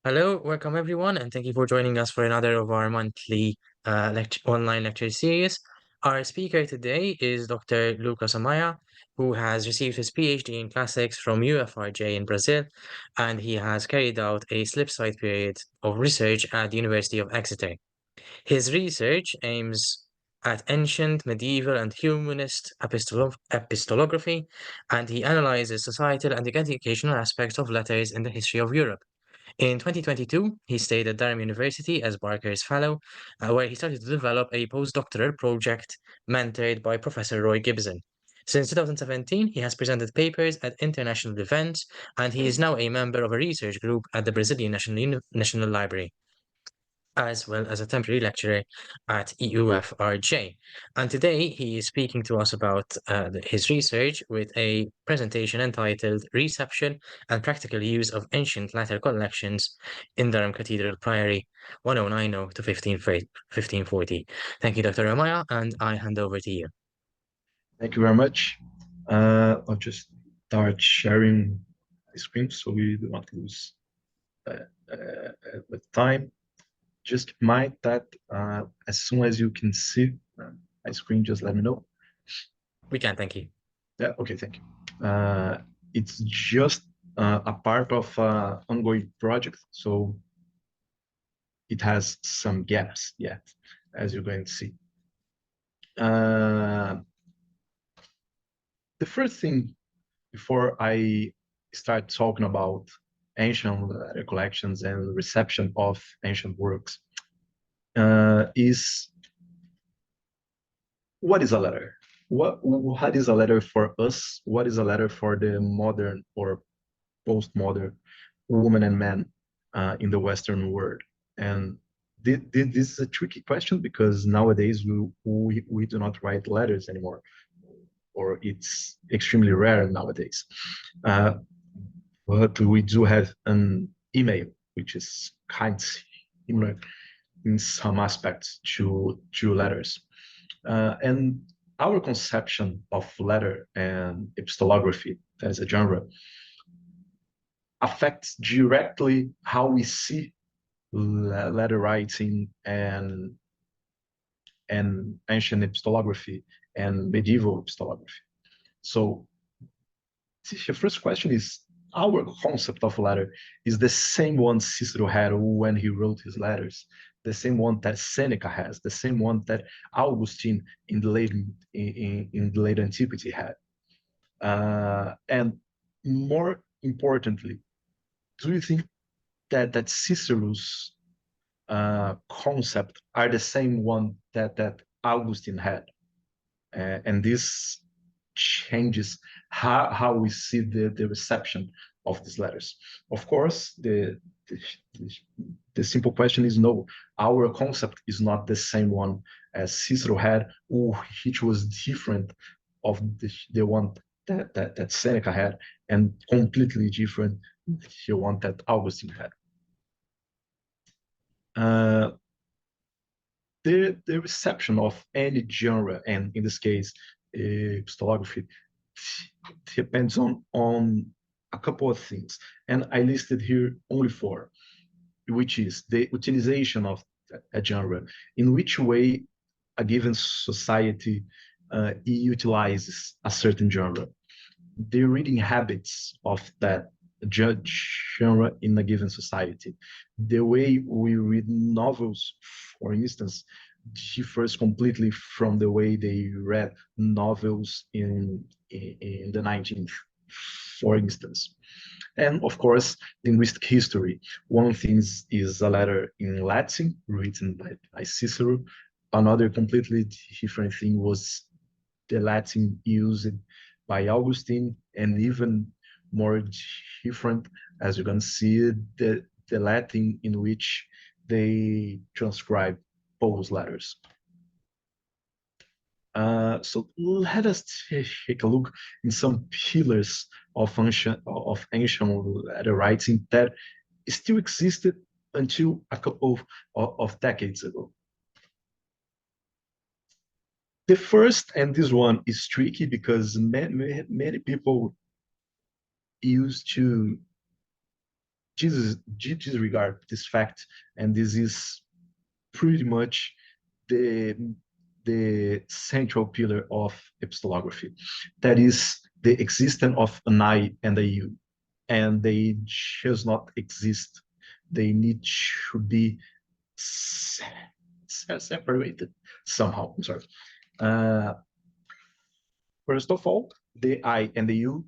Hello, welcome everyone, and thank you for joining us for another of our monthly online lecture series. Our speaker today is Dr. Lucas Amaya, who has received his PhD in classics from UFRJ in Brazil, and he has carried out a slip-side period of research at the University of Exeter. His research aims at ancient, medieval, and humanist epistolography, and he analyzes societal and educational aspects of letters in the history of Europe. In 2022, he stayed at Durham University as Barker's Fellow, where he started to develop a postdoctoral project mentored by Professor Roy Gibson. Since 2017, he has presented papers at international events, and he is now a member of a research group at the Brazilian National Library, as well as a temporary lecturer at EUFRJ. And today he is speaking to us about his research with a presentation entitled Reception and Practical Use of Ancient Letter Collections in Durham Cathedral Priory 1090 to 1540. Thank you, Dr. Amaya, and I hand over to you. Thank you very much. I'll just start sharing the screen so we do not lose the time. Just keep in mind that as soon as you can see my screen, just let me know. We can, thank you. Yeah, okay, thank you. It's just a part of ongoing project, so it has some gaps yet, as you're going to see. The first thing before I start talking about ancient letter collections and reception of ancient works is what is a letter? What is a letter for us? What is a letter for the modern or postmodern woman and man in the Western world? And this is a tricky question because nowadays we do not write letters anymore, or it's extremely rare nowadays. But we do have an email, which is kind of similar in some aspects to letters. And our conception of letter and epistolography as a genre affects directly how we see letter writing and ancient epistolography and medieval epistolography. So the first question is, our concept of letter is the same one Cicero had when he wrote his letters, the same one that Seneca has, the same one that Augustine in the late antiquity had. And more importantly, do you think that Cicero's concept are the same one that Augustine had? And this changes how we see the reception of these letters. Of course, the simple question is no. Our concept is not the same one as Cicero had, which was different of the one that Seneca had, and completely different the one that Augustine had. The reception of any genre, and in this case, epistolography, depends on a couple of things. And I listed here only four, which is the utilization of a genre, in which way a given society utilizes a certain genre, the reading habits of that genre in a given society. The way we read novels, for instance, differs completely from the way they read novels in the 19th, for instance. And of course, linguistic history. One thing is a letter in Latin written by Cicero. Another completely different thing was the Latin used by Augustine, and even more different, as you can see, the Latin in which they transcribe Paul's letters. So let us take a look in some pillars of ancient letter writing that still existed until a couple of decades ago. The first, and this one is tricky because many people used to disregard this fact, and this is pretty much the the central pillar of epistolography. That is the existence of an I and a you, and they just not exist. They need to be separated somehow. I'm sorry. Uh, First of all, the I and the you,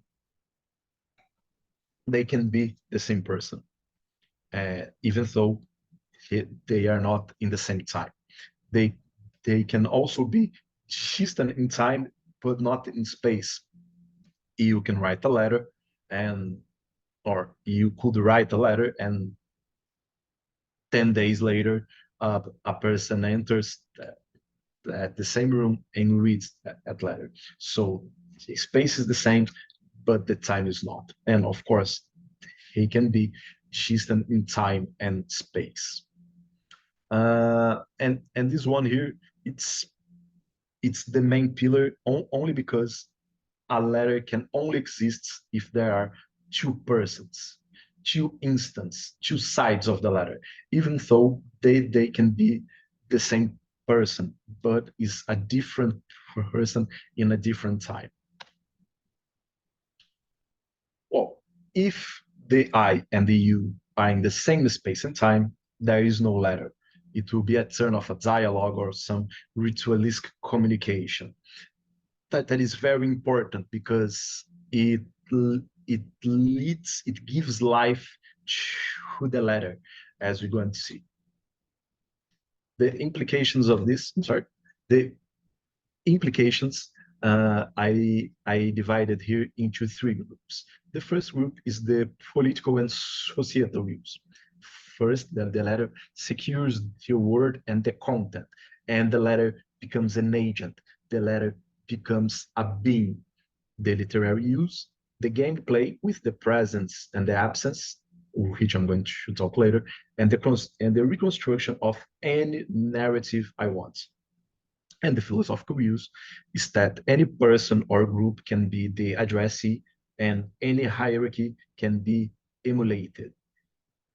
they can be the same person, even though they are not in the same time. They they can also be distant in time, but not in space. You can write a letter, and or you could write a letter, and 10 days later, a person enters at the same room and reads that letter. So space is the same, but the time is not. And of course, he can be distant in time and space. And this one here, it's the main pillar only because a letter can only exist if there are two persons, two instances, two sides of the letter, even though they can be the same person, but is a different person in a different time. Well, if the I and the you are in the same space and time, there is no letter. It will be a turn of a dialogue or some ritualistic communication. That is very important because it gives life to the letter, as we're going to see. The implications of this, I'm sorry, the implications, I divided here into three groups. The first group is the political and societal use. First, the letter secures the word and the content, and the letter becomes an agent. The letter becomes a being. The literary use, the gameplay with the presence and the absence, which I'm going to talk later, and the reconstruction of any narrative I want. And the philosophical use is that any person or group can be the addressee, and any hierarchy can be emulated.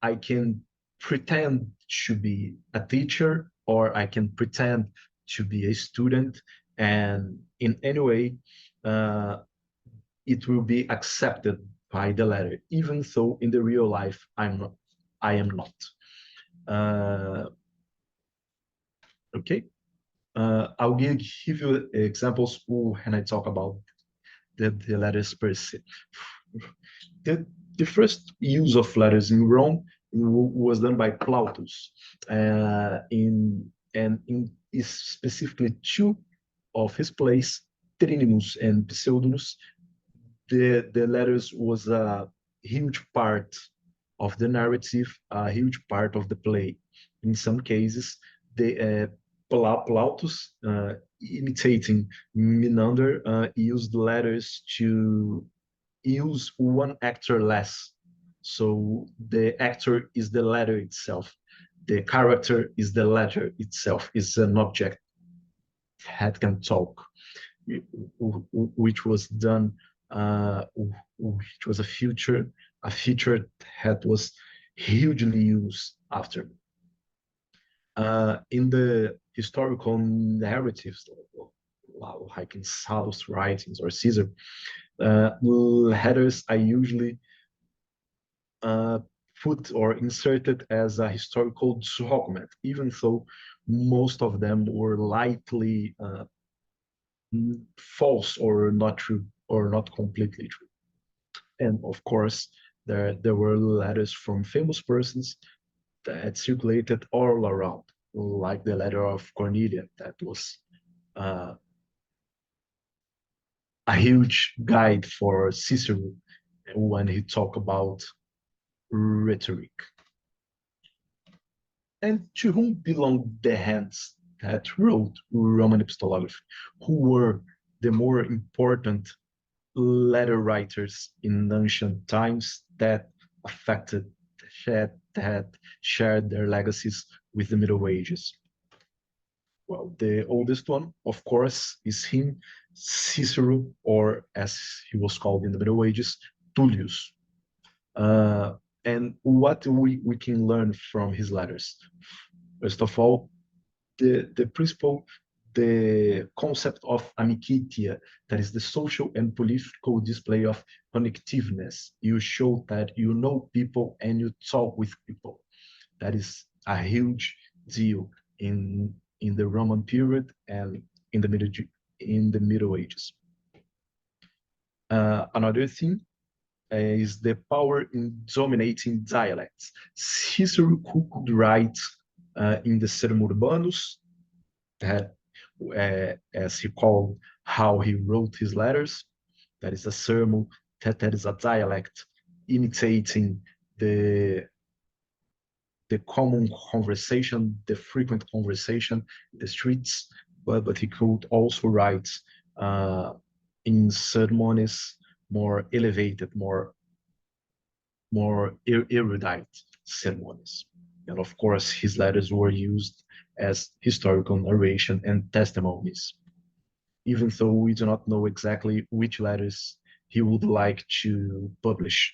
I can pretend to be a teacher, or I can pretend to be a student, and in any way, uh, it will be accepted by the letter, even though in the real life I am not. Uh, okay. I'll give you examples when I talk about the letters per se. The, the first use of letters in Rome was done by Plautus, is specifically two of his plays, Trinimus and Pseudonus. The letters was a huge part of the narrative, a huge part of the play. In some cases, the Plautus, imitating Menander, used letters to use one actor less. So the actor is the letter itself. The character is the letter itself, is an object that can talk, which was done, which was a feature that was hugely used after. In the historical narratives, like in Sallust's writings or Caesar, letters are usually uh, put or inserted as a historical document, even though most of them were lightly false or not true or not completely true. And of course, there were letters from famous persons that circulated all around, like the letter of Cornelia, that was uh, a huge guide for Cicero when he talked about rhetoric. And to whom belonged the hands that wrote Roman epistolography? Who were the more important letter writers in ancient times that affected, that shared their legacies with the Middle Ages? Well, the oldest one, of course, is him, Cicero, or as he was called in the Middle Ages, Tullius. Uh, And what we can learn from his letters? First of all, the principle, the concept of amicitia, that is the social and political display of connectiveness. You show that you know people and you talk with people. That is a huge deal in the Roman period and in the Middle Ages. Another thing is the power in dominating dialects. Cicero could write in the Sermon Urbanus, that, as he called how he wrote his letters. That is a sermon, that is a dialect imitating the the common conversation, the frequent conversation, the streets, but he could also write uh, in sermons more elevated, more erudite sermons. And of course, his letters were used as historical narration and testimonies, even though we do not know exactly which letters he would like to publish.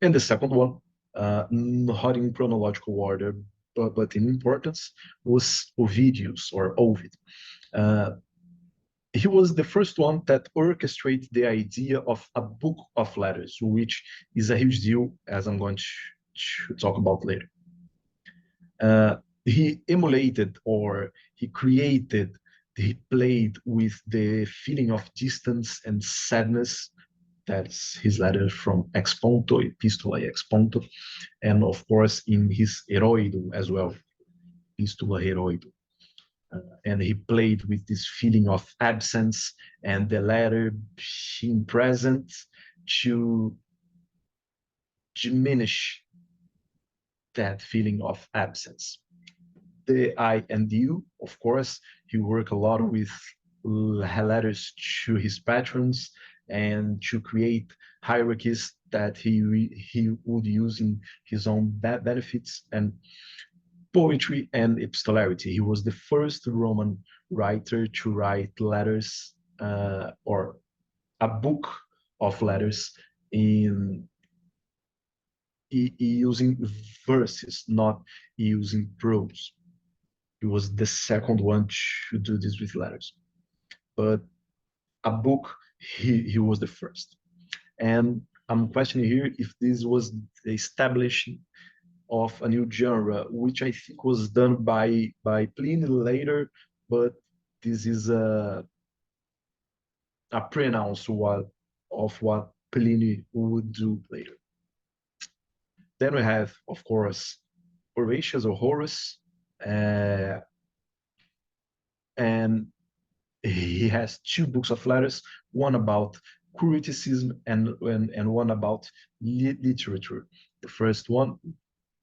And the second one, not in chronological order, but in importance, was Ovidius or Ovid. Uh, he was the first one that orchestrated the idea of a book of letters, which is a huge deal, as I'm going to talk about later. He emulated, or he created, he played with the feeling of distance and sadness. That's his letter from Exponto, Epistola Exponto, and of course in his Heroido as well, Epistola Heroido. And he played with this feeling of absence and the letter being present to diminish that feeling of absence. The I and you, of course, he worked a lot with letters to his patrons and to create hierarchies that he would use in his own benefits, and poetry and epistolarity. He was the first Roman writer to write letters, or a book of letters in using verses, not using prose. He was the second one to do this with letters. But a book, he was the first. And I'm questioning here if this was the establishing of a new genre, which I think was done by Pliny later, but this is a pre-announce of what Pliny would do later. Then we have, of course, Horatius or Horace, uh, and he has two books of letters, one about criticism and one about literature. The first one,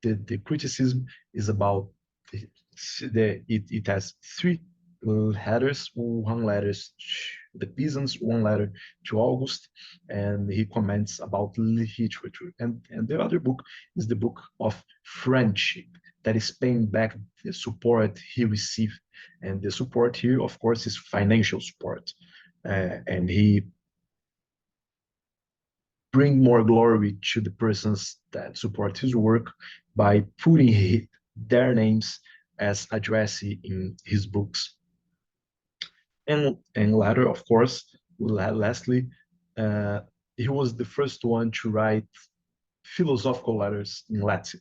the criticism, is about it has three letters, one letter to the peasants, one letter to August, and he comments about literature. And the other book is the book of friendship, that is paying back the support he received. And the support here, of course, is financial support. And he bring more glory to the persons that support his work by putting their names as addressee in his books. And later, of course, lastly, uh, he was the first one to write philosophical letters in Latin.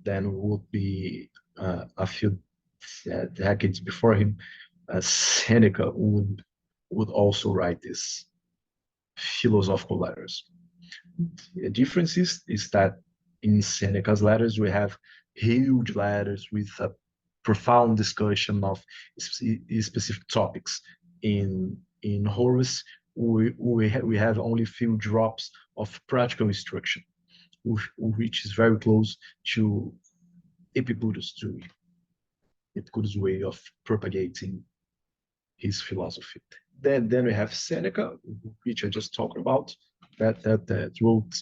Then would be a few decades before him, Seneca would also write these philosophical letters. The difference is that in Seneca's letters we have huge letters with a profound discussion of specific topics. In Horace, we have only few drops of practical instruction, which is very close to Epicurus' way of propagating his philosophy. Then we have Seneca, which I just talked about, that wrote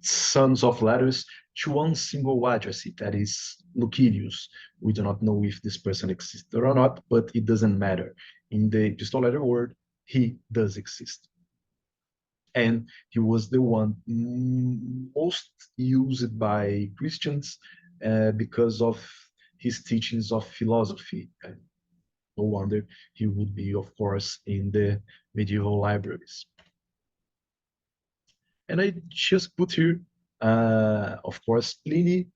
sons of letters to one single addressee, that is Lucilius. We do not know if this person existed or not, but it doesn't matter. In the epistolary world, he does exist. And he was the one most used by Christians because of his teachings of philosophy. And no wonder he would be, of course, in the medieval libraries. And I just put here, of course, Pliny,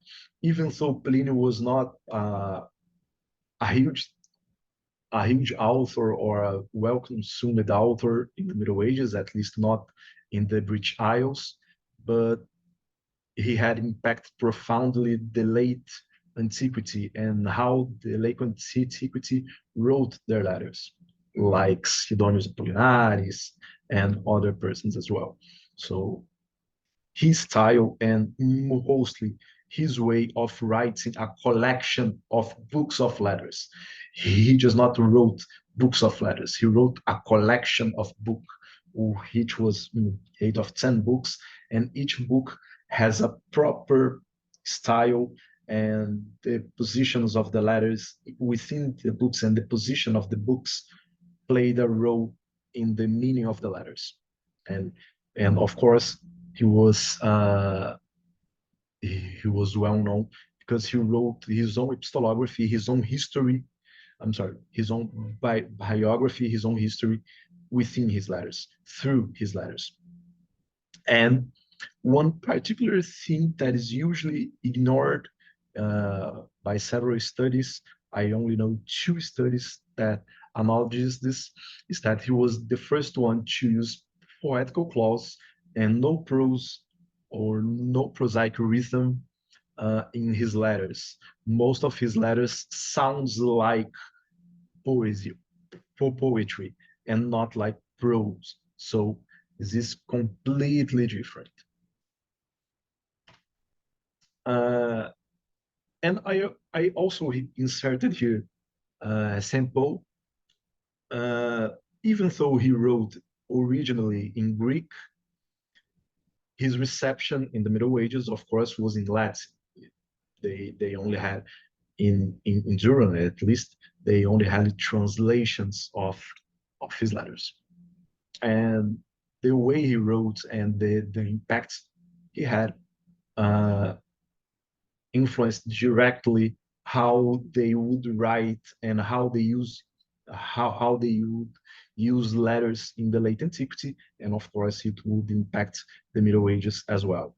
even though Pliny was not a huge author or a well consumed author in the Middle Ages, at least not in the British Isles, but he had impacted profoundly the late antiquity and how the late antiquity wrote their letters, like Sidonius Apollinaris and other persons as well. So his style and mostly his way of writing a collection of books of letters. He just not wrote books of letters. He wrote a collection of books, which was 8 of 10 books, and each book has a proper style and the positions of the letters within the books and the position of the books played a role in the meaning of the letters. And and of course he was well known because he wrote his own epistolography, his own history. I'm sorry, his own biography, his own history within his letters, through his letters. And one particular thing that is usually ignored by several studies, I only know 2 studies that acknowledges this, is that he was the first one to use poetical clause and no prose or no prosaic rhythm in his letters. Most of his letters sounds like poesy, poetry, and not like prose. So this is completely different. Uh, and I also inserted here Saint Paul, uh, even though he wrote originally in Greek, his reception in the Middle Ages, of course, was in Latin. They only had in Durham at least they only had translations of his letters, and the way he wrote and the impact he had uh, influenced directly how they would write and how they would use letters in the late antiquity, and of course it would impact the Middle Ages as well.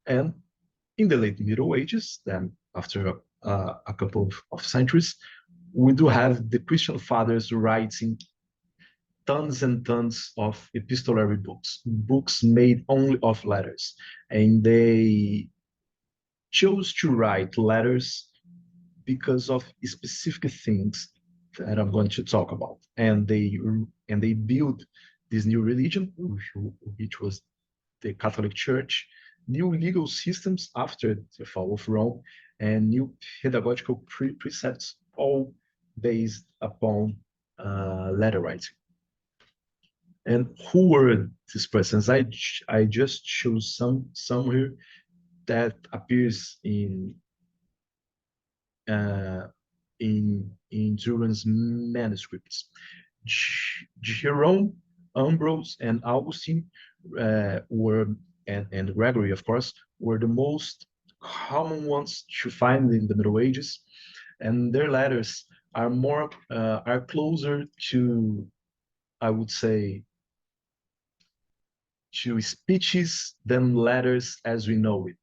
And in the late Middle Ages, then after a couple of centuries, we do have the Christian fathers writing tons and tons of epistolary books, books made only of letters, and they chose to write letters because of specific things that I'm going to talk about. And they built this new religion, which was the Catholic Church, new legal systems after the fall of Rome, and new pedagogical precepts, all based upon letter writing. And who were these persons? I just chose some here that appears uh, in Durham's manuscripts. Jerome, Ambrose, and Augustine were and Gregory, of course, were the most common ones to find in the Middle Ages, and their letters are closer to, I would say, to speeches than letters as we know it,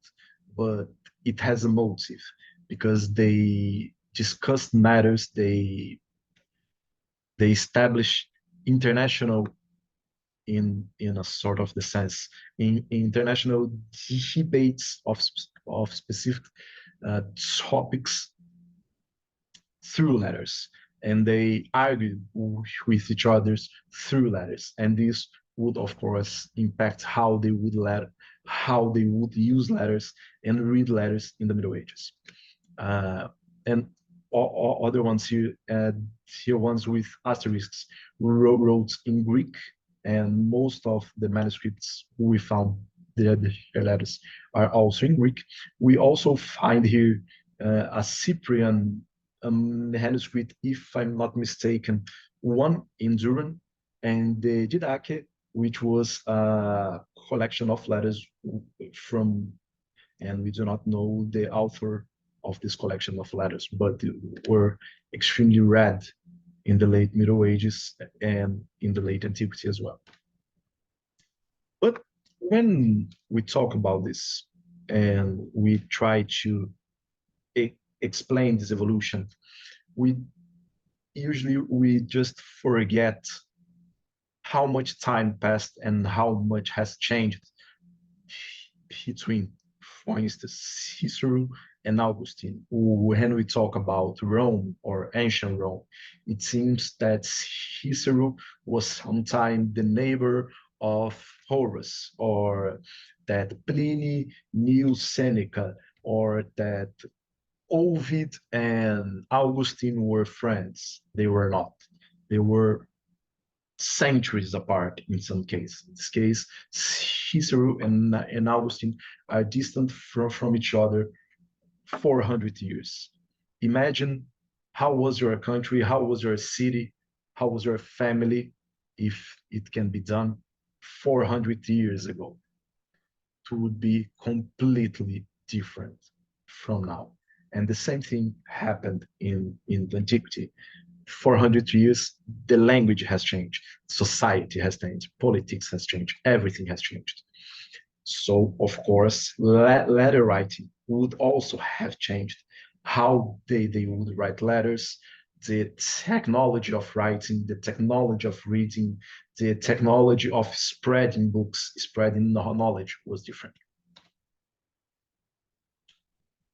but it has a motive because they discuss matters, they establish international in a sort of the sense in international debates of specific topics through letters, and they argue with each other through letters, and this would of course impact how they would use letters and read letters in the Middle Ages. And other ones here ones with asterisks wrote in Greek, and most of the manuscripts we found the letters are also in Greek. We also find here a Cyprian manuscript, if I'm not mistaken, one in Durham, and the Didache, which was a collection of letters from, and we do not know the author of this collection of letters, but were extremely read in the late Middle Ages and in the late antiquity as well. But when we talk about this and we try to explain this evolution, we we just forget how much time passed and how much has changed between, for instance, Cicero and Augustine. When we talk about Rome or ancient Rome, it seems that Cicero was sometime the neighbor of Horace, or that Pliny knew Seneca, or that Ovid and Augustine were friends. They were not. They were centuries apart in some cases. In this case, Cicero and Augustine are distant from each other 400 years. Imagine how was your country, how was your city, how was your family, if it can be done 400 years ago. It would be completely different from now. And the same thing happened in antiquity. 400 years, the language has changed, society has changed, politics has changed, everything has changed. So, of course, letter writing would also have changed how they would write letters, the technology of writing, the technology of reading, the technology of spreading books, spreading knowledge was different.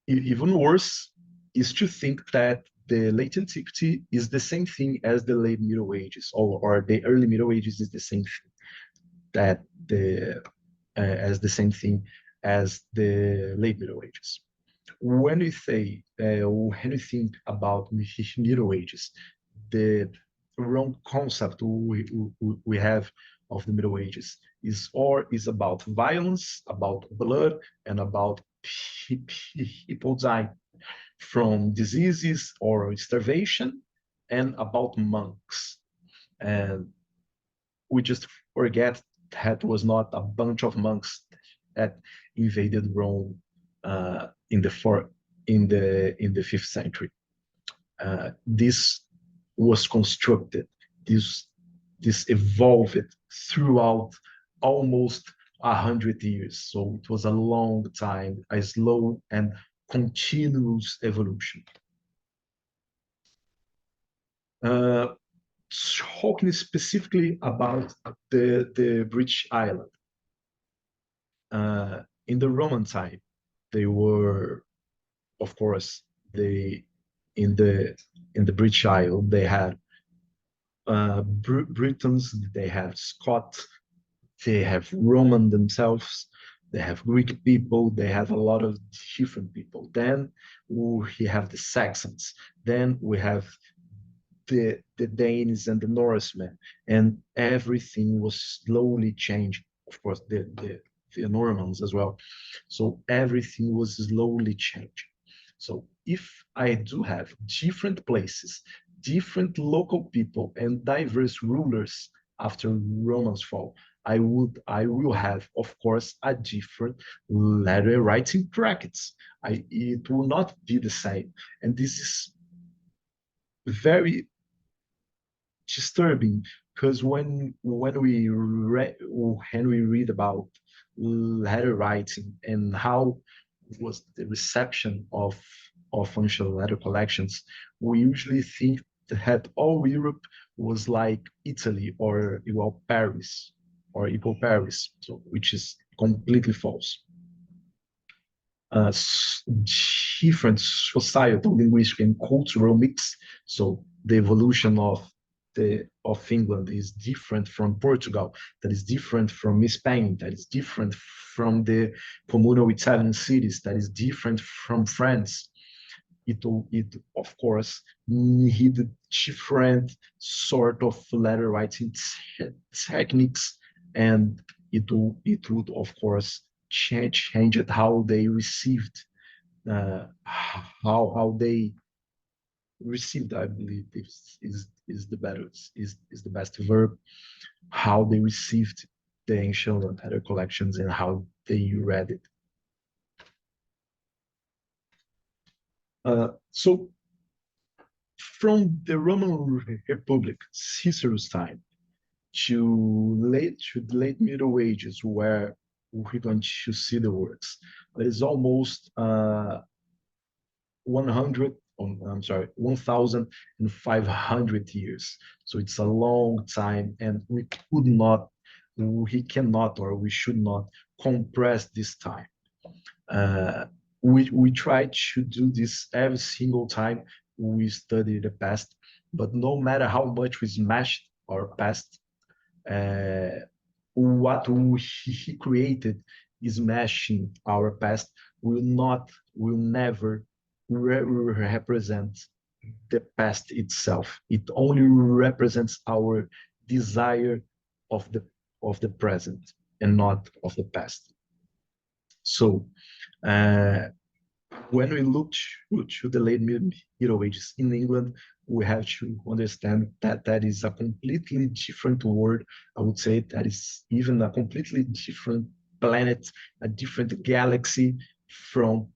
Even worse is to think that the late antiquity is the same thing as the late Middle Ages, or the early Middle Ages is the same thing that the as the same thing as the late Middle Ages. When we say when we think about Middle Ages, the wrong concept we have of the Middle Ages is about violence, about blood, and about people dying from diseases or starvation, and about monks. And we just forget that was not a bunch of monks that invaded Rome in the 5th century. This was constructed. This evolved throughout almost 100 years. So it was a long time, a slow and continuous evolution. Uh, Talking specifically about the British Island. In the Roman time, they were, of course, they in the British Isle they had Britons, they have Scots, they have Roman themselves, they have Greek people, they have a lot of different people. Then we have the Saxons, then we have the Danes and the Norsemen, and everything was slowly changing. Of course, the Normans as well. So everything was slowly changing. So if I do have different places, different local people, and diverse rulers after Romans fall, I will have, of course, a different letter writing brackets. It will not be the same, and this is very disturbing because when we read about letter writing and how was the reception of functional letter collections, we usually think that all Europe was like Italy or equal Paris, so which is completely false. uh, Different societal, linguistic, and cultural mix. So the evolution of England is different from Portugal, that is different from Spain, that is different from the communal Italian cities, that is different from France. It of course needed different sort of letter writing techniques, and it would of course change it how they received how they received, I believe, is is the better is the best verb. How they received the ancient letter collections and how they read it. So from the Roman Republic, Cicero's time, to the late Middle Ages, where we're going to see the works, there's almost 100, I'm sorry, 1,500 years. So it's a long time, and we cannot, or we should not compress this time. Uh, we try to do this every single time we study the past, but no matter how much we smashed our past, uh, what he created is smashing our past will never represent the past itself. It only represents our desire of the present and not of the past. So uh, when we look to the late Middle Ages in England, we have to understand that that is a completely different world. I would say that is even a completely different planet, a different galaxy from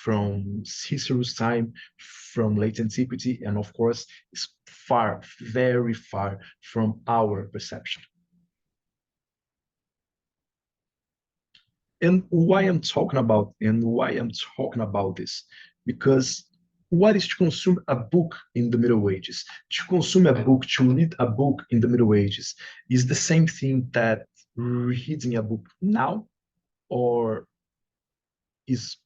from Cicero's time, from late antiquity, and of course, is far, very far from our perception. And why I'm talking about this, because what is to consume a book in the Middle Ages? To consume a book, to read a book in the Middle Ages is the same thing that reading a book now, or is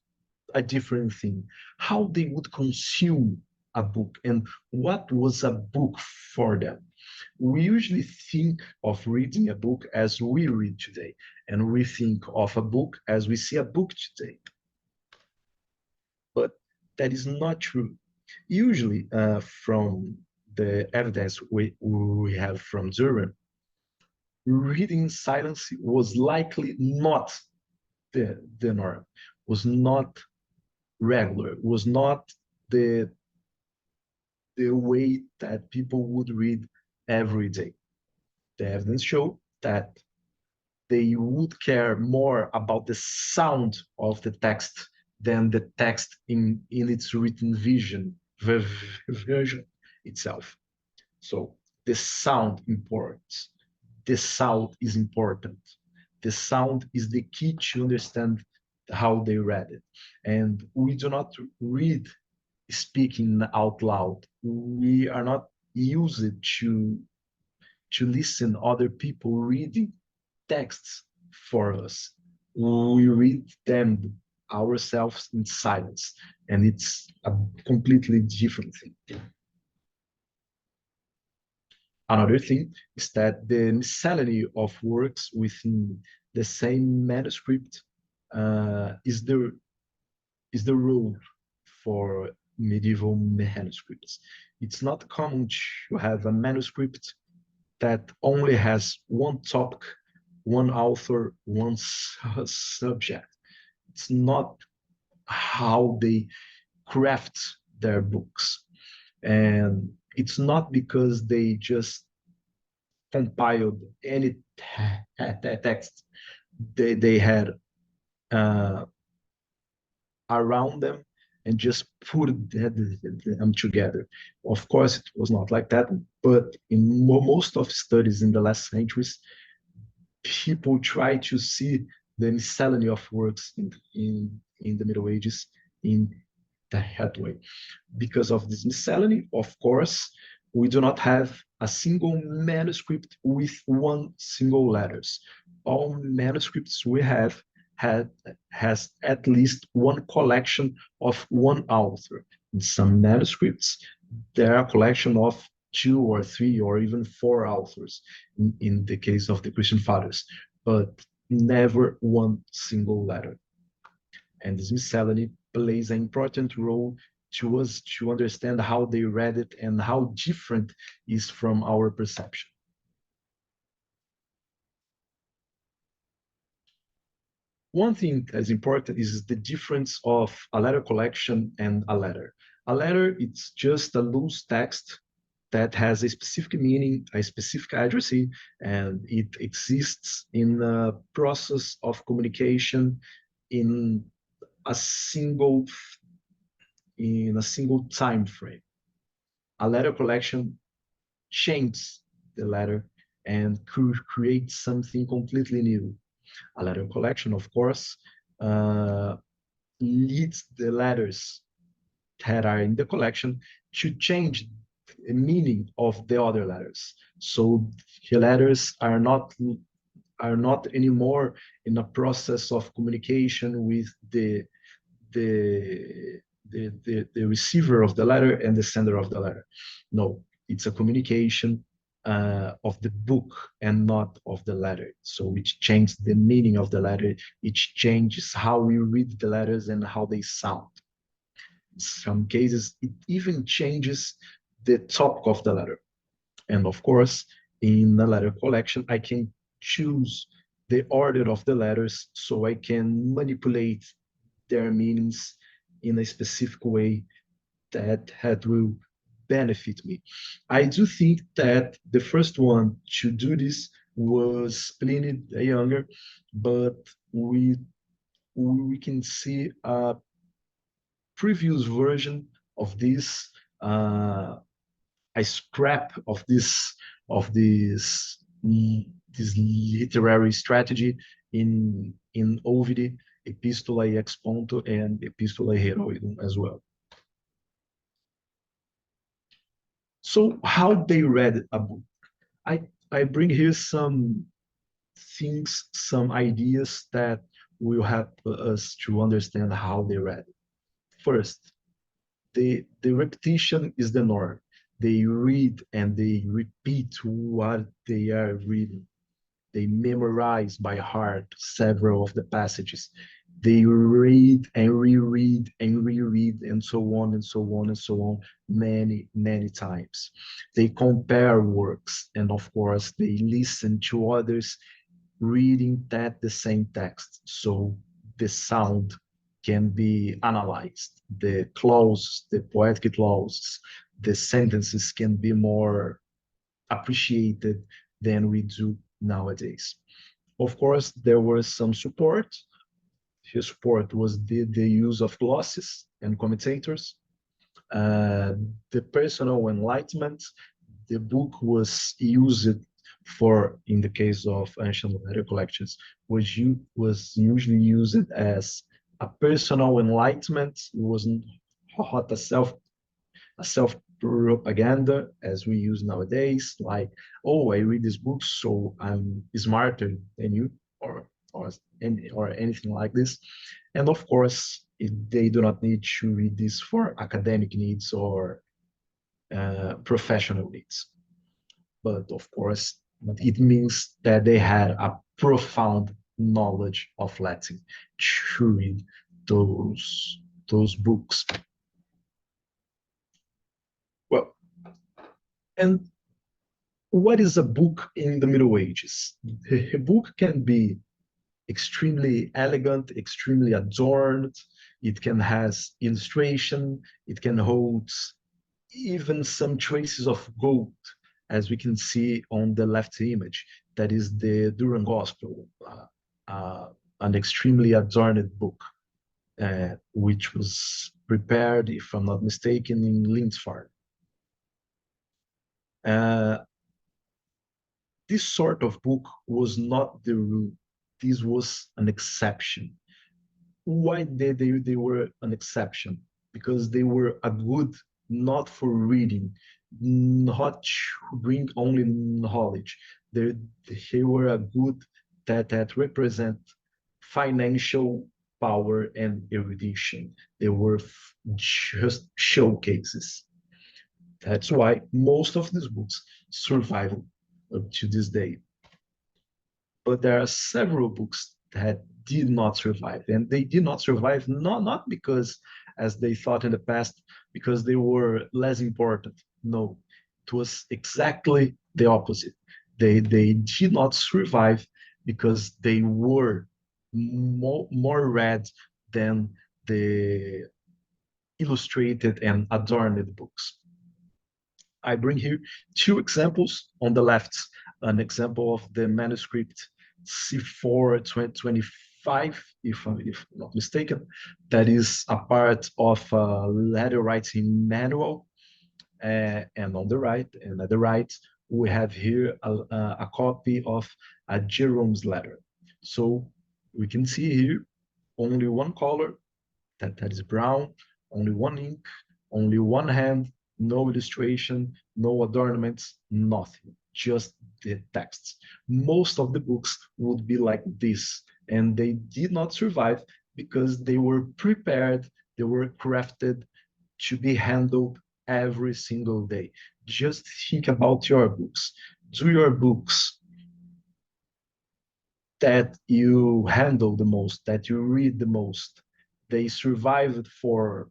a different thing. How they would consume a book and what was a book for them. We usually think of reading a book as we read today, and we think of a book as we see a book today. But that is not true. Usually, from the evidence we have from Durham, reading in silence was likely not the norm, was not regular, was not the the way that people would read every day. The evidence show that they would care more about the sound of the text than the text in its written version itself. So the sound imports. The sound is important. The sound is the key to understand how they read it. And we do not read speaking out loud. We are not used to listen other people reading texts for us. We read them ourselves in silence, and it's a completely different thing. Another thing is that the miscellany of works within the same manuscript is the rule for medieval manuscripts. It's not common to have a manuscript that only has one topic, one author, one subject. It's not how they craft their books. And it's not because they just compiled any text they had uh, around them and just put them together. Of course, it was not like that, but in most of studies in the last centuries, people try to see the miscellany of works in the Middle Ages in that way. Because of this miscellany, of course, we do not have a single manuscript with one single letters. All manuscripts we have has at least one collection of one author. In some manuscripts, there are a collection of two or three or even four authors in the case of the Christian fathers, but never one single letter. And this miscellany plays an important role to us to understand how they read it and how different is from our perception. One thing that is important is the difference of a letter collection and a letter. A letter, it's just a loose text that has a specific meaning, a specific addressee, and it exists in a process of communication in a single time frame. A letter collection changes the letter and creates something completely new. A letter collection, of course, uh, leads the letters that are in the collection to change the meaning of the other letters. So the letters are not anymore in a process of communication with the the receiver of the letter and the sender of the letter. No, it's a communication of the book and not of the letter. So it changes the meaning of the letter. It changes how we read the letters and how they sound. In some cases, it even changes the topic of the letter. And of course, in a letter collection, I can choose the order of the letters so I can manipulate their meanings in a specific way that will benefit me. I do think that the first one to do this was Pliny the Younger, but we can see a previous version of this, a scrap of this literary strategy in Ovid, Epistolae ex ponto, and Epistolae Heroidum as well. So how they read a book. I bring here some things, some ideas that will help us to understand how they read. First, the repetition is the norm. They read and they repeat what they are reading. They memorize by heart several of the passages. They read and reread and reread and so on and so on and so on many, many times. They compare works and, of course, they listen to others reading that the same text. So the sound can be analyzed. The clauses, the poetic clauses, the sentences can be more appreciated than we do nowadays. Of course, there was some support. His support was the use of glosses and commentators. The personal enlightenment, the book was used for, in the case of ancient letter collections, was usually used as a personal enlightenment. It wasn't hot a self propaganda as we use nowadays, like, oh, I read this book, so I'm smarter than you, or anything like this. And of course, they do not need to read this for academic needs or professional needs. But of course, it means that they had a profound knowledge of Latin to read those books. Well, and what is a book in the Middle Ages? A book can be extremely elegant, extremely adorned. It can has illustration. It can hold even some traces of gold, as we can see on the left image. That is the Durham Gospel, an extremely adorned book, which was prepared, if I'm not mistaken, in Lindisfarne. Uh, this sort of book was not the rule. This was an exception. Why they were an exception? Because they were a good not for reading, not to bring only knowledge. They were a good that represent financial power and erudition. They were just showcases. That's why most of these books survive up to this day. But there are several books that did not survive, and they did not survive not because, as they thought in the past, because they were less important. No, it was exactly the opposite. They did not survive because they were more read than the illustrated and adorned books. I bring here two examples. On the left, an example of the manuscript C4 2025, if I'm not mistaken, that is a part of a letter writing manual. And on the right, and at the right, we have here a copy of a Jerome's letter. So we can see here only one color, that is brown, only one ink, only one hand, no illustration, no adornments, nothing, just the texts. Most of the books would be like this, and they did not survive because they were prepared, they were crafted to be handled every single day. Just think about your books. Do your books that you handle the most, that you read the most, they survived for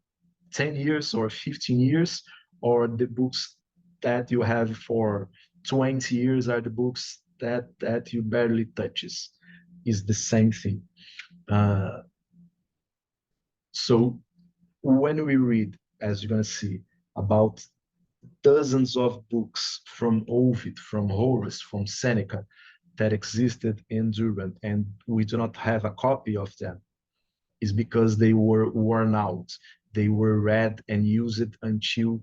10 years or 15 years, or the books that you have for 20 years are the books that you barely touches? Is the same thing. So when we read, as you're going to see, about dozens of books from Ovid, from Horace, from Seneca that existed in Durham, and we do not have a copy of them, is because they were worn out. They were read and used until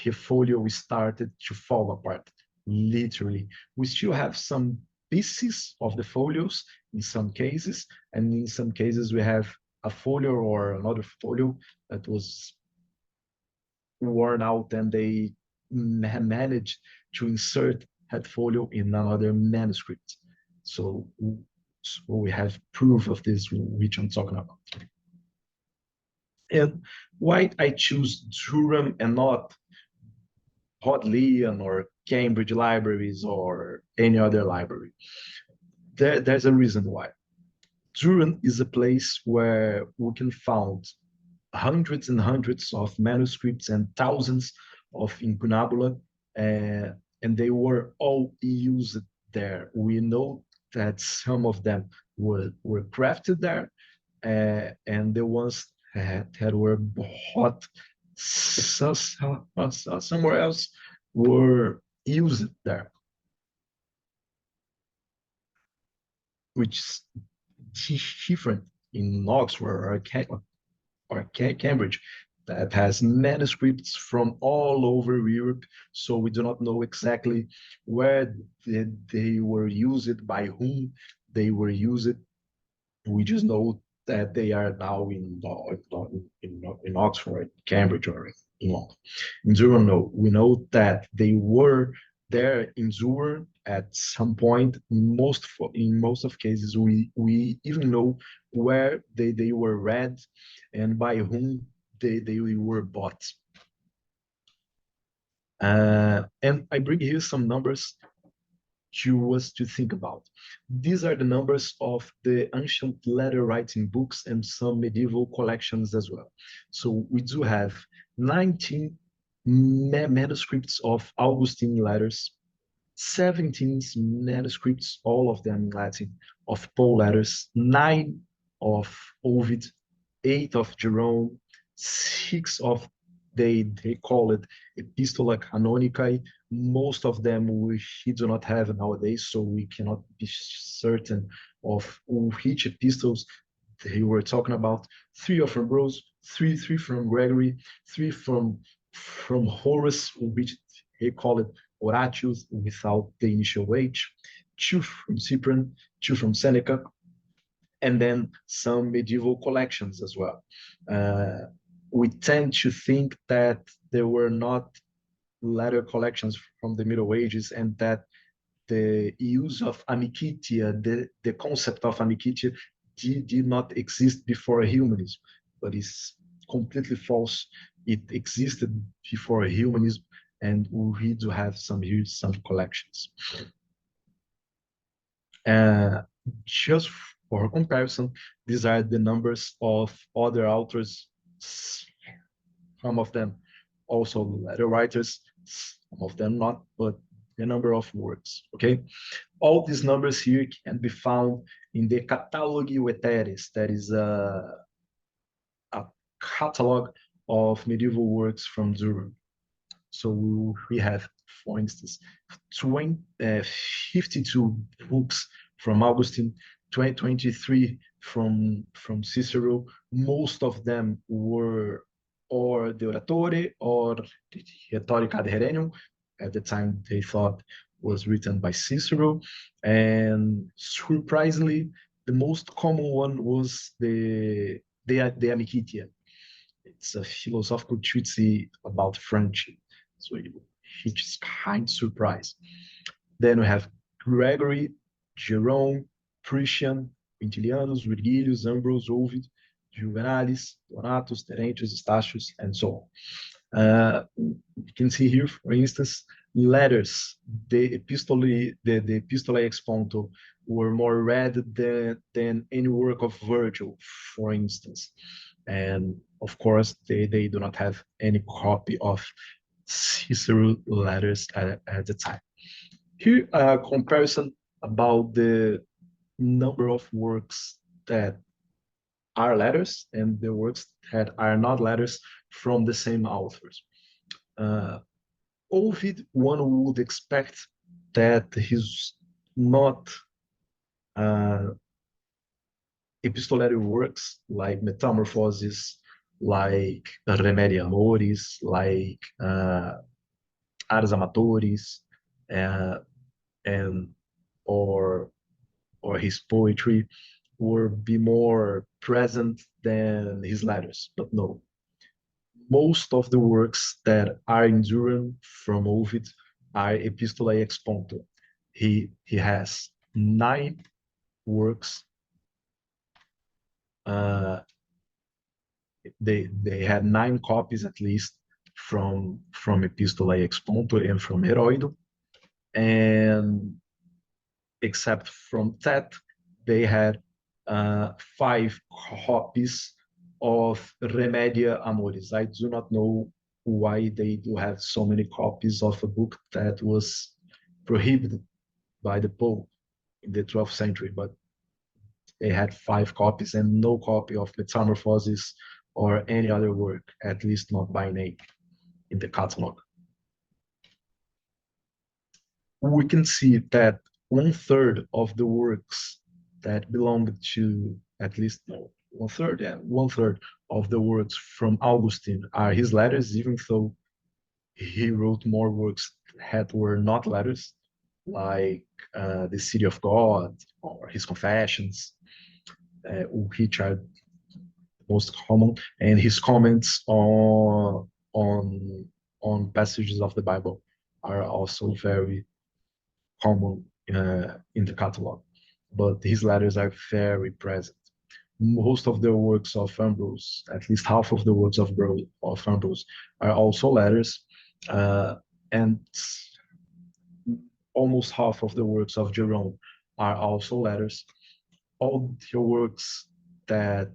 the folio started to fall apart, literally. We still have some pieces of the folios in some cases, and in some cases we have a folio or another folio that was worn out, and they managed to insert that folio in another manuscript. So, so we have proof of this, which I'm talking about. And why I choose Durham and not Bodleian or Cambridge libraries or any other library? There's a reason why. Durham is a place where we can find hundreds and hundreds of manuscripts and thousands of incunabula, and they were all used there. We know that some of them were crafted there, and the ones that were bought somewhere else were used there, which is different in Oxford or Cambridge, that has manuscripts from all over Europe. So we do not know exactly where they were used, by whom they were used. We just know that they are now in Oxford, Cambridge, or in London. In Durham, no. We know that they were there in Durham at some point. In most of cases, we even know where they were read and by whom they were bought. And I bring here some numbers to us to think about. These are the numbers of the ancient letter writing books and some medieval collections as well. So we do have 19 manuscripts of Augustine letters, 17 manuscripts, all of them in Latin, of Paul letters, 9 of Ovid, 8 of Jerome, 6 of, they call it Epistola Canonicae. Most of them we do not have nowadays, so we cannot be certain of which epistles they were talking about. 3 of Ambrose, 3 from Gregory, 3 from Horace, which they call it Horatius without the initial H, 2 from Cyprian, 2 from Seneca, and then some medieval collections as well. We tend to think that there were not letter collections from the Middle Ages, and that the use of amicitia, the concept of amicitia, did not exist before humanism, but it's completely false. It existed before humanism, and we do have some collections. Just for comparison, these are the numbers of other authors, some of them also letter writers, some of them not, but the number of works, okay? All these numbers here can be found in the Catalogi Veteris, that is a catalog of medieval works from Durham. So we have, for instance, 52 books from Augustine, 23 from Cicero. Most of them were or the Oratore or the Rhetorica ad Herennium. At the time, they thought was written by Cicero. And surprisingly, the most common one was the Amicitia. It's a philosophical treatise about friendship. So it's kind of surprised. Then we have Gregory, Jerome, Priscian, Quintilianus, Virgilius, Ambrose, Ovid, Juvenalis, Donatus, Terentius, Statius, and so on. You can see here, for instance, letters. The epistolae exponto were more read than any work of Virgil, for instance. And of course, they do not have any copy of Cicero letters at the time. Here, a comparison about the number of works that are letters and the works that are not letters from the same authors. Uh, Ovid, one would expect that he's not uh, epistolary works like Metamorphoses, like Remedia Amoris, like Ars Amatoris, uh, and or his poetry would be more present than his letters. But no, most of the works that are in Durham from Ovid are epistolae exponto. He has 9 works. Uh, they had 9 copies at least from epistolae exponto and from Heroido, and except from that, they had 5 copies of Remedia Amoris. I do not know why they do have so many copies of a book that was prohibited by the Pope in the 12th century, but they had 5 copies and no copy of Metamorphoses or any other work, at least not by name, in the catalog. We can see that 1/3 of the works that belong to, at least no, 1/3, yeah, 1/3 of the works from Augustine are his letters, even though he wrote more works that were not letters, like the City of God or his Confessions, which are most common, and his comments on passages of the Bible are also very common in the catalog. But his letters are very present. Most of the works of Ambrose, at least half of the works of Ambrose, are also letters, and almost half of the works of Jerome are also letters. All the works that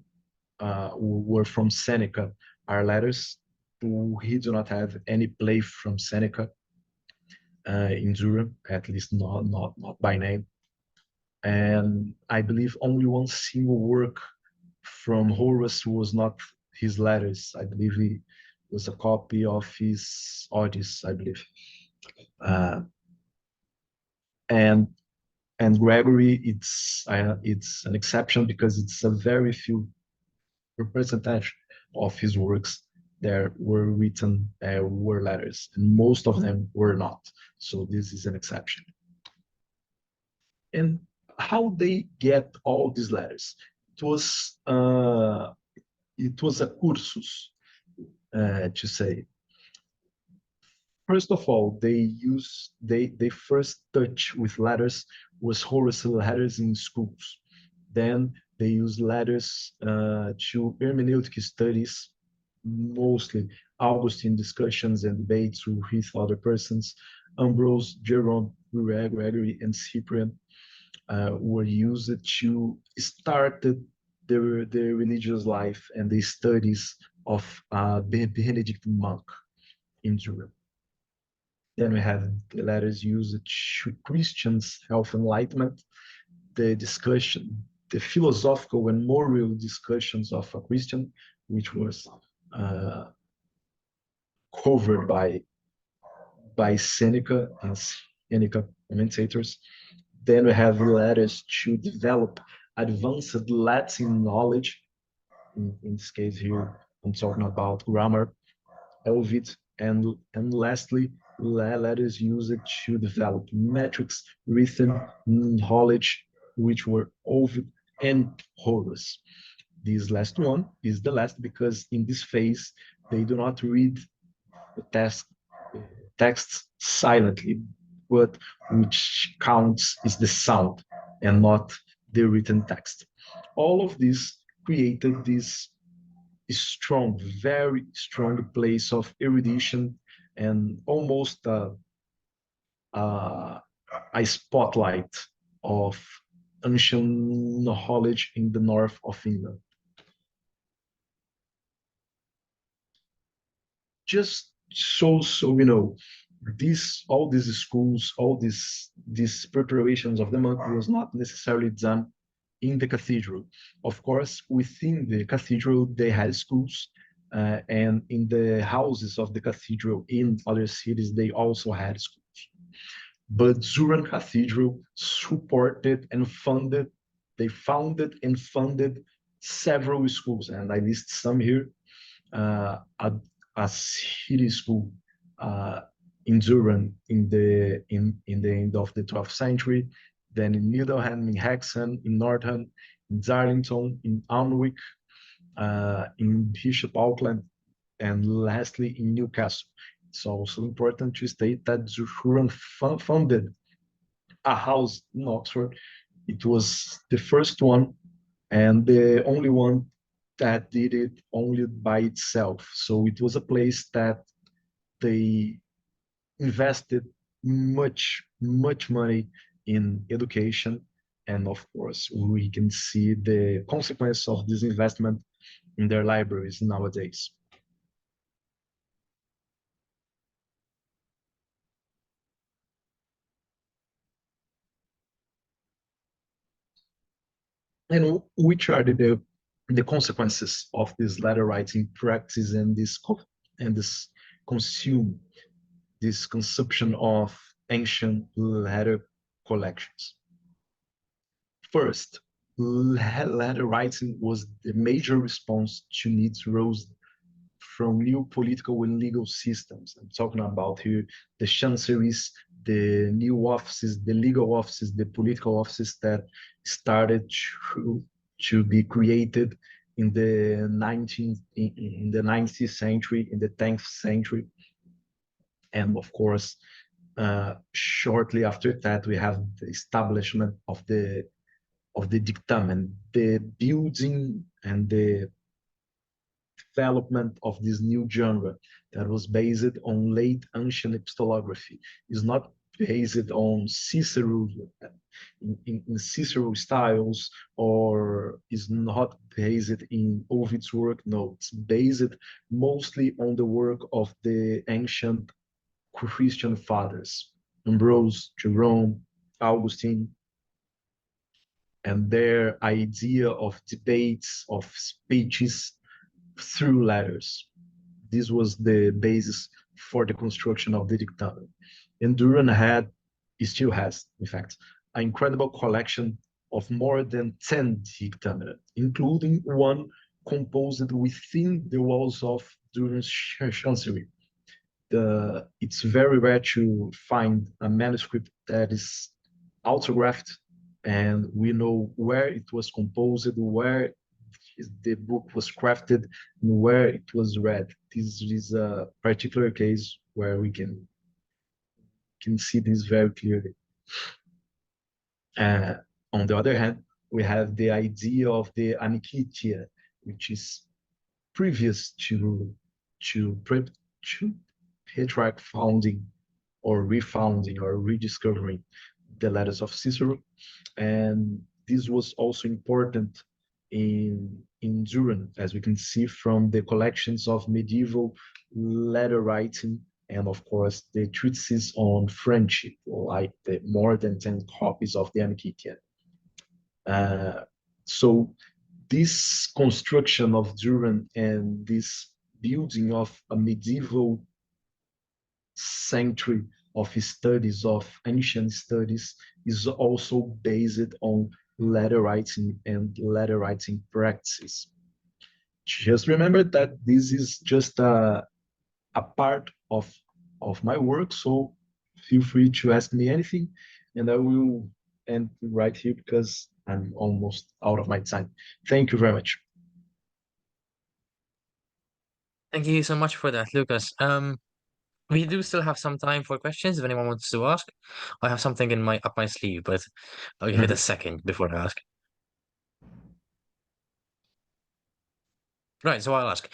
were from Seneca are letters. We do not have any play from Seneca in Durham, at least not by name. And I believe only one single work from Horace was not his letters. I believe it was a copy of his Odes, I believe. Uh, and Gregory, it's an exception because it's a very few representation of his works that were written were letters, and most of them were not. So this is an exception. And how they get all these letters? It was a cursus to say. First of all, they first touch with letters was Horace letters in schools. Then they use letters to hermeneutic studies, mostly Augustine discussions and debates with other persons. Ambrose, Jerome, Gregory, and Cyprian were used to start the religious life and the studies of Benedictine monk in Durham. Then we have the letters used to Christians' health enlightenment, the discussion, the philosophical and moral discussions of a Christian, which was covered by by Seneca and Seneca commentators. Then we have letters to develop advanced Latin knowledge. In this case here, I'm talking about grammar, Ovid, and lastly, letters used to develop metrics, rhythm, knowledge, which were Ovid and Horace. This last one is the last because in this phase, they do not read the texts silently, but which counts is the sound and not the written text. All of this created this strong, very strong place of erudition and almost uh, a spotlight of ancient knowledge in the north of England. Just so you know, this all these schools, all these preparations of the monk was not necessarily done in the cathedral. Of course, within the cathedral they had schools, and in the houses of the cathedral in other cities they also had schools. But Durham Cathedral supported and funded, they founded and funded several schools, and I list some here. A, a city school in Durham in the end of the 12th century, then in Middleham, in Hexham, in Northam, in Darlington, in Alnwick, in Bishop Auckland, and lastly in Newcastle. It's also important to state that Durham funded a house in Oxford. It was the first one and the only one that did it only by itself. So it was a place that they invested much money in education. And of course, we can see the consequence of this investment in their libraries nowadays. And which are the consequences of this letter writing practice and this consume this consumption of ancient letter collections? First, letter writing was the major response to needs rose from new political and legal systems. I'm talking about here the chanceries, the new offices, the legal offices, the political offices that started to be created in the 19th century, in the 10th century. And of course, shortly after that, we have the establishment of the dictamen, the building and the development of this new genre that was based on late ancient epistolography. Is not based on Cicero in Cicero styles, or is not based in Ovid's work. No, it's based mostly on the work of the ancient Christian fathers, Ambrose, Jerome, Augustine, and their idea of debates, of speeches through letters. This was the basis for the construction of the dictamen. And Durham still has, in fact, an incredible collection of more than 10 dictamina, including one composed within the walls of Durham's chancery. It's very rare to find a manuscript that is autographed and we know where it was composed, where the book was crafted, and where it was read. This is a particular case where we can see this very clearly. Uh, on the other hand, we have the idea of the Anikitia, which is previous to Petrarch founding or refounding or rediscovering the letters of Cicero. And this was also important in Durham, as we can see from the collections of medieval letter writing and of course the treatises on friendship, like the more than 10 copies of the Amicitia. So this construction of Durham and this building of a medieval century of studies of ancient studies is also based on letter writing and letter writing practices. Just remember that this is just a part of my work, so feel free to ask me anything, and I will end right here because I'm almost out of my time. Thank you very much. Thank you so much for that, Lucas. We do still have some time for questions if anyone wants to ask. I have something in my up my sleeve, but I'll give it a second before I ask. Right, so I'll ask.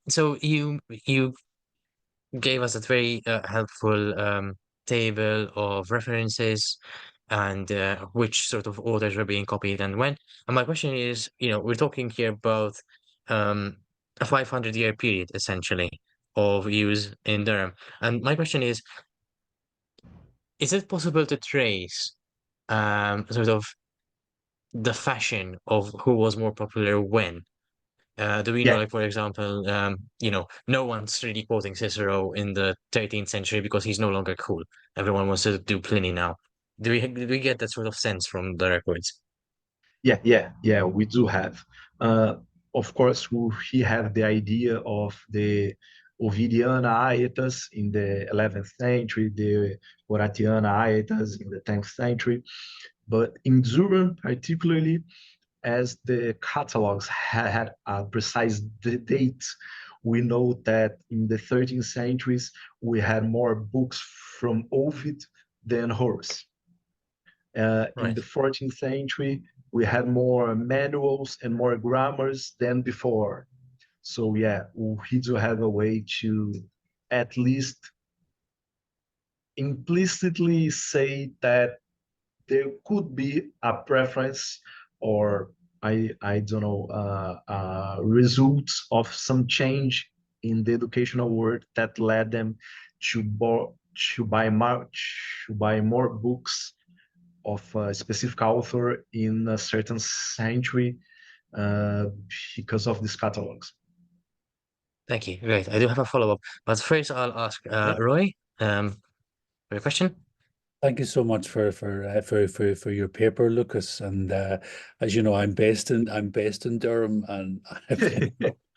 So you gave us a very helpful table of references and which sort of orders were being copied and when. And my question is, we're talking here about a 500-year period essentially of use in Durham. And my question is it possible to trace sort of the fashion of who was more popular when? Do we know, Yeah, like, for example, no one's really quoting Cicero in the 13th century because he's no longer cool. Everyone wants to do Pliny now. Do we get that sort of sense from the records? yeah, we do have. Uh, of course, we have the idea of the Ovidiana Aetas in the 11th century, the Horatiana Aetas in the 10th century. But in Durham, particularly, as the catalogs had a precise date, we know that in the 13th centuries, we had more books from Ovid than Horace. In Right. the 14th century, we had more manuals and more grammars than before. So yeah, we do have a way to at least implicitly say that there could be a preference or I don't know results of some change in the educational world that led them to, to buy more books of a specific author in a certain century uh, because of these catalogs. Thank you. Great. I do have a follow-up, but first I'll ask Yeah, Roy for a question. Thank you so much for your paper, Lucas. And as you know, I'm based in Durham, and I've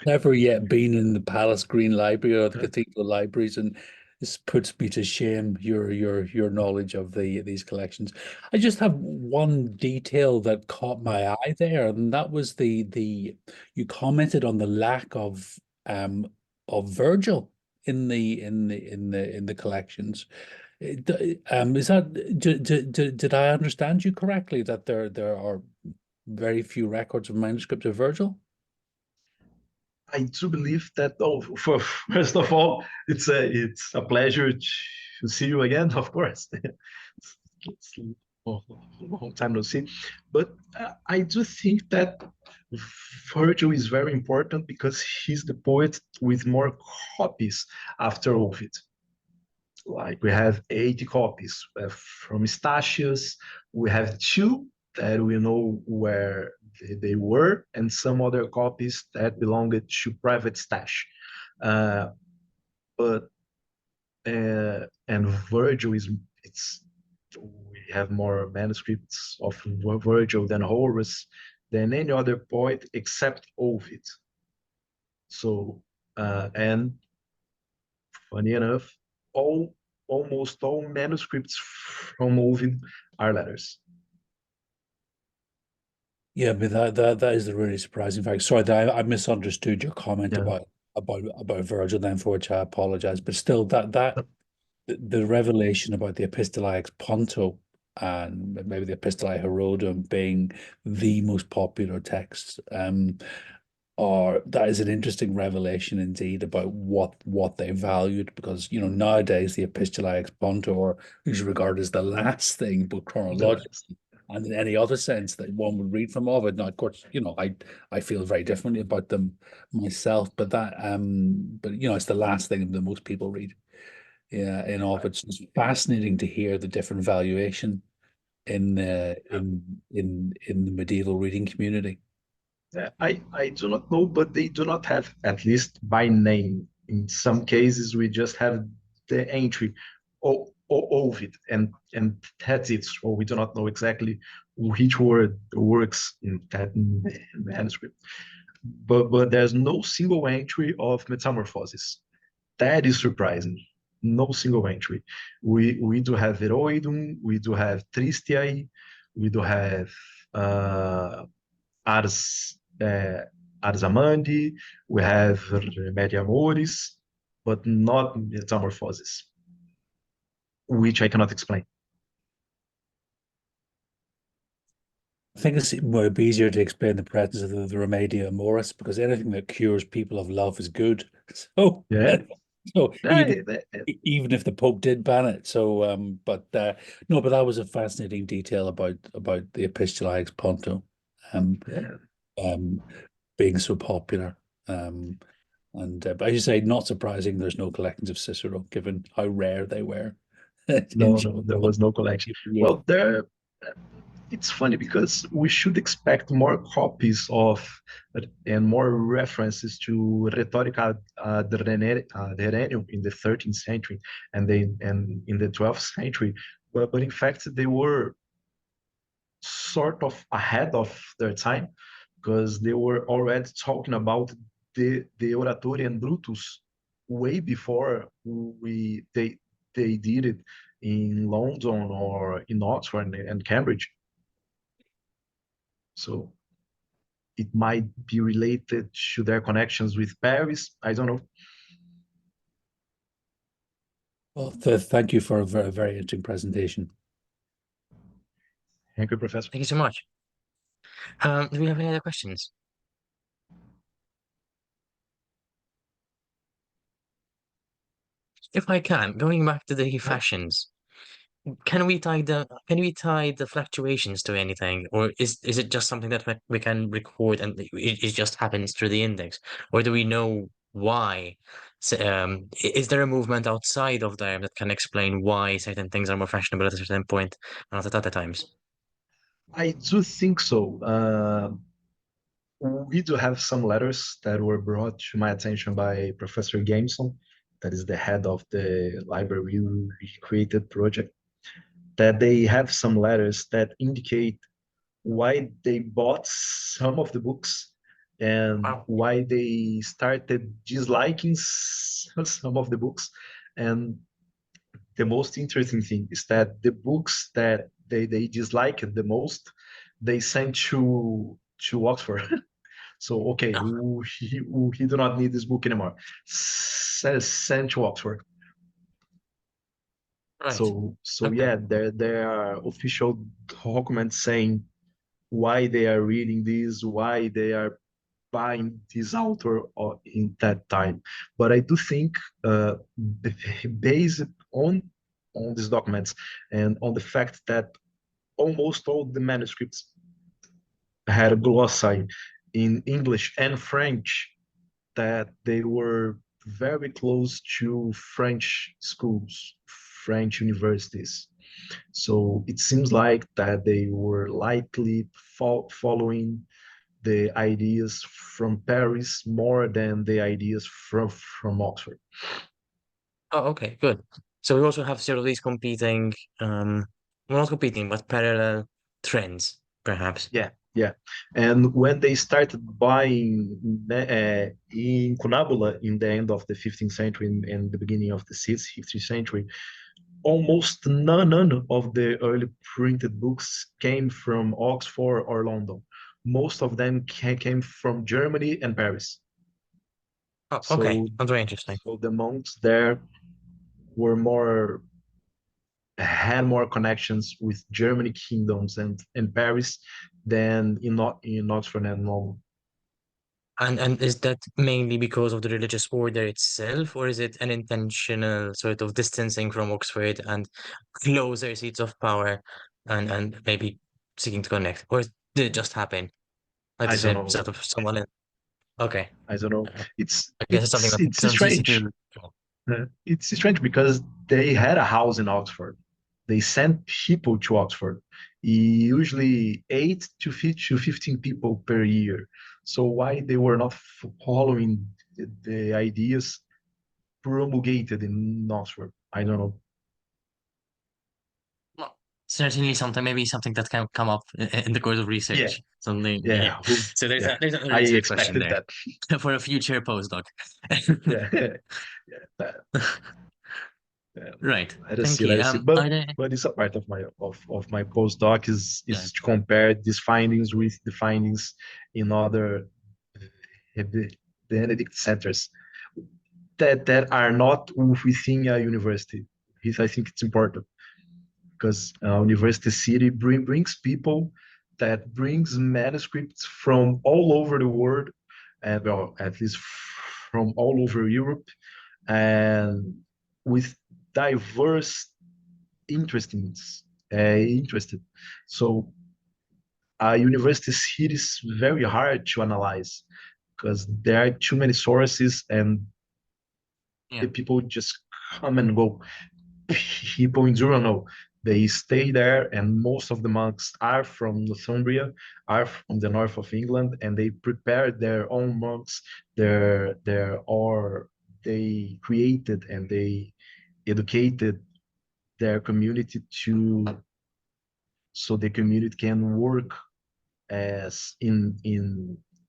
never yet been in the Palace Green Library or the Cathedral Libraries, and this puts me to shame your knowledge of these collections. I just have one detail that caught my eye there, and that was the you commented on the lack of Virgil in the collections. Is that did I understand you correctly that there are very few records of manuscripts of Virgil? I do believe that. Oh, first of all, it's a pleasure to see you again. Of course, it's a long time no see, but I do think that Virgil is very important because he's the poet with more copies after Ovid. Like we have 80 copies from Statius. We have two that we know where they were, and some other copies that belonged to private stash. Uh, but and Virgil is it's we have more manuscripts of Virgil than Horace than any other poet except Ovid. So and funny enough, all almost all manuscripts from Ovid are letters. Yeah, but that is the really surprising fact. Sorry, that I misunderstood your comment Yeah, about Virgil, then for which I apologize. But still, that the revelation about the Epistolae ex Ponto and maybe the Epistolae Herodum being the most popular texts, or that is an interesting revelation indeed about what they valued, because nowadays the Epistolae ex Ponto are usually regarded as the last thing, but the last. chronologically and in any other sense that one would read from Ovid. Now, of course, I feel very differently about them myself, but it's the last thing that most people read. Yeah, in Ovid. So it's fascinating to hear the different valuation in the medieval reading community. I do not know, but they do not have, at least by name. In some cases, we just have the entry of it, and that's it. So we do not know exactly which word works in that manuscript. But there's no single entry of metamorphosis. That is surprising. No single entry. We do have Veroidum, we do have Tristiae, we do have Ars Ars Amandi, we have Remedia Amoris, but not Metamorphosis, which I cannot explain. I think it's more easier to explain the presence of the Remedia Amoris, because anything that cures people of love is good. So, Yeah, so yeah, even if the Pope did ban it. So, but no, but that was a fascinating detail about the Epistolary Ponto, yeah. um, being so popular. And but as you say, not surprising. There's no collections of Cicero, given how rare they were. in No, there was no collection. Well, there. It's funny because we should expect more copies of and more references to Rhetorica Derenium in the 13th century and in the 12th century, but in fact they were sort of ahead of their time because they were already talking about the Oratorian Brutus way before they did it in London or in Oxford and Cambridge. So it might be related to their connections with Paris. I don't know. Well, thank you for a very, very interesting presentation. Thank you, Professor. Thank you so much. Do we have any other questions? If I can, going back to the fashions, can we tie the fluctuations to anything, or is it just something that we can record and it just happens through the index, or do we know why? So, is there a movement outside of them that can explain why certain things are more fashionable at a certain point and not at other times? I do think so. We do have some letters that were brought to my attention by Professor Jameson, that is the head of the library created project, that they have some letters that indicate why they bought some of the books and Wow. why they started disliking some of the books. And the most interesting thing is that the books that they disliked the most, they sent to Oxford. So okay, Oh, we do not need this book anymore. Sent to Oxford. right. So Okay. yeah, there are official documents saying why they are reading this, why they are buying this author in that time. But I do think, based on these documents and on the fact that almost all the manuscripts had a glossary in English and French, that they were very close to French schools, French universities. So it seems like that they were likely following the ideas from Paris more than the ideas from Oxford. Oh, okay, good. So we also have sort of these competing, well, not competing, but parallel trends, perhaps. Yeah, yeah. And when they started buying incunabula in the end of the 15th century and the beginning of the 16th century, almost none of the early printed books came from Oxford or London. Most of them came from Germany and Paris. Oh, okay. So, That's very interesting. so the monks there were more had more connections with Germanic kingdoms and Paris than in Oxford and London. And is that mainly because of the religious order itself, or is it an intentional sort of distancing from Oxford and closer seats of power and maybe seeking to connect? Or did it just happen? Like I this don't is know. sort of someone in, okay. I don't know. Uh, It's I guess it's something it's that it's becomes easy strange. to. It's strange because they had a house in Oxford. They sent people to Oxford, usually 8 to 15 people per year. So why they were not following the ideas promulgated in Oxford? I don't know. Well, certainly something, maybe something that can come up in the course of Yeah, research. Something, yeah. yeah, who, So there's yeah. a I research question expected there that. for a future postdoc. Yeah, yeah. Yeah. Right. Let us Thank see, you. let us see. Are there, But it's a part of my postdoc yeah, is to compare these findings with the findings in other Benedict centers that are not within a university. I think it's important because University City brings people that brings manuscripts from all over the world, and well, at least from all over Europe, and with diverse interested. So a university city is very hard to analyze because there are too many sources and yeah, the people just come and go. People in Durham know they stay there, and most of the monks are from Northumbria, are from the north of England, and they prepare their own monks. Or they created and they educated their community to so the community can work as in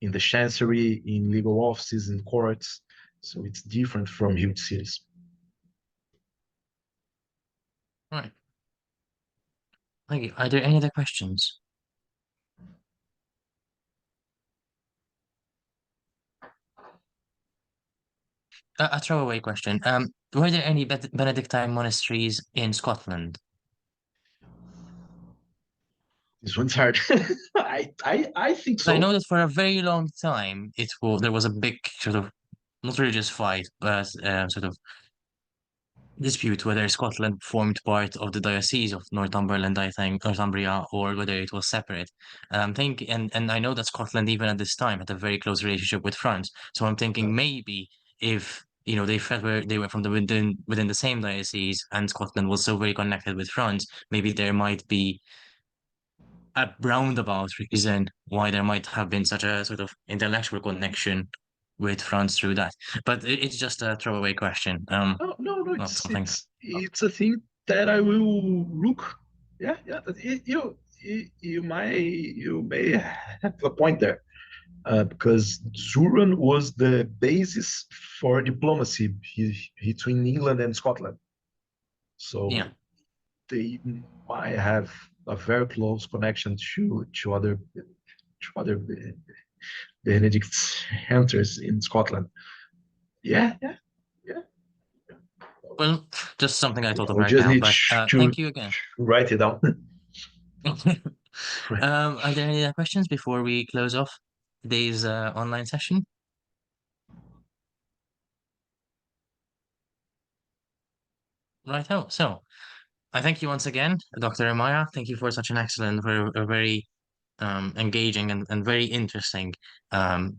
the chancery, in legal offices, in courts. So it's different from huge cities. right. Thank you. Are there any other questions? A throwaway question. Were there any Benedictine monasteries in Scotland? This one's hard. I think 'Cause I know so. that for a very long time, there was a big sort of not religious fight, but sort of dispute whether Scotland formed part of the Diocese of Northumberland, I think, Northumbria, or whether it was separate. And I know that Scotland, even at this time, had a very close relationship with France. So I'm thinking maybe if they felt where they were from the within the same diocese, and Scotland was so very connected with France, maybe there might be a roundabout reason why there might have been such a sort of intellectual connection with France through that. But it's just a throwaway question. No, no, no. Not It's something. it's it's a thing that I will look. Yeah, yeah. You may have a point there, because Zuran was the basis for diplomacy between England and Scotland. Yeah. So they might have a very close connection to other Benedict centers in Scotland. Yeah, yeah, yeah. Well, just something I thought of We right just now, need but to thank you again. write it down. Right. Are there any other questions before we close off today's online session? Right out. So I thank you once again, Dr. Amaya. Thank you for such an excellent, a very engaging and very interesting um,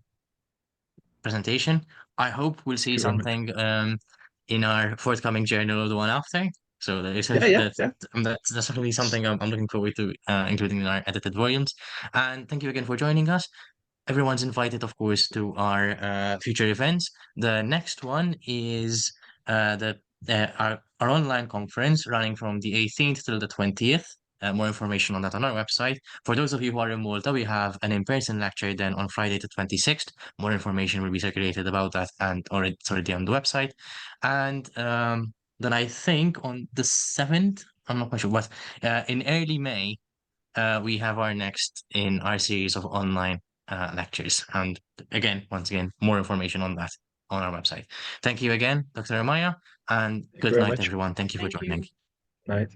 presentation. I hope we'll Thank see you very much. something in our forthcoming journal of the one after. So Yeah, yeah, yeah. that's definitely something I'm looking forward to including in our edited volumes. And thank you again for joining us. Everyone's invited, of course, to our future events. The next one is our online conference running from the 18th till the 20th. More information on that on our website. For those of you who are in Malta, we have an in-person lecture then on Friday the 26th. More information will be circulated about that and or it's already on the website. And then I think on the 7th, I'm not quite sure, but in early May, we have our next in our series of online lectures. And again, once again, more information on that on our website. Thank you again, Dr. Amaya, and Thank you good very night, much. everyone. Thank you for Thank joining. you. Night.